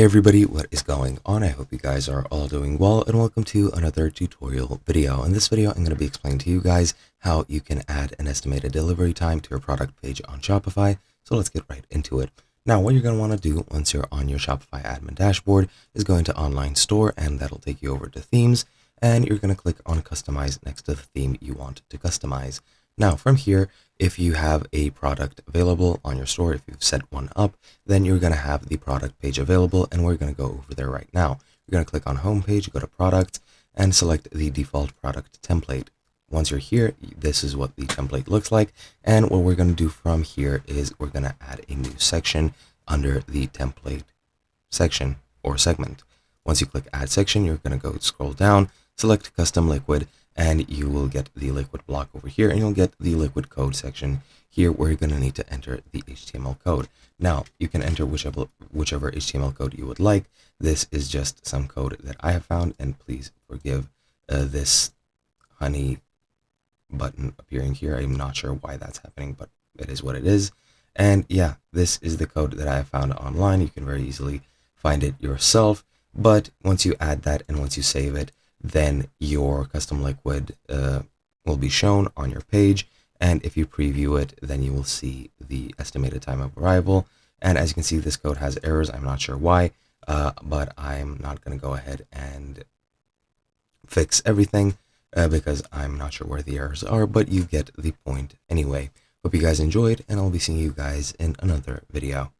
Hey everybody, what is going on? I hope you guys are all doing well, and welcome to another tutorial video. In this video, I'm going to be explaining to you guys how you can add an estimated delivery time to your product page on Shopify. So let's get right into it. Now, what you're going to want to do once you're on your Shopify admin dashboard is go into online store, and that'll take you over to themes, and you're going to click on customize next to the theme you want to customize. Now, from here, if you have a product available on your store, if you've set one up, then you're going to have the product page available, and we're going to go over there right now. You're going to click on home page, go to products, and select the default product template. Once you're here, this is what the template looks like, and what we're going to do from here is we're going to add a new section under the template section or segment. Once you click add section, you're going to go scroll down, select custom liquid, and you will get the liquid block over here, and you'll get the liquid code section here where you're going to need to enter the HTML code. Now, you can enter whichever HTML code you would like. This is just some code that I have found, and please forgive this honey button appearing here. I'm not sure why that's happening, but it is what it is. And yeah, this is the code that I have found online. You can very easily find it yourself, but once you add that and once you save it, then your custom liquid will be shown on your page, and if you preview it, then you will see the estimated time of arrival. And as you can see, this code has errors. I'm not sure why, but I'm not going to go ahead and fix everything because I'm not sure where the errors are, but you get the point anyway. Hope you guys enjoyed, and I'll be seeing you guys in another video.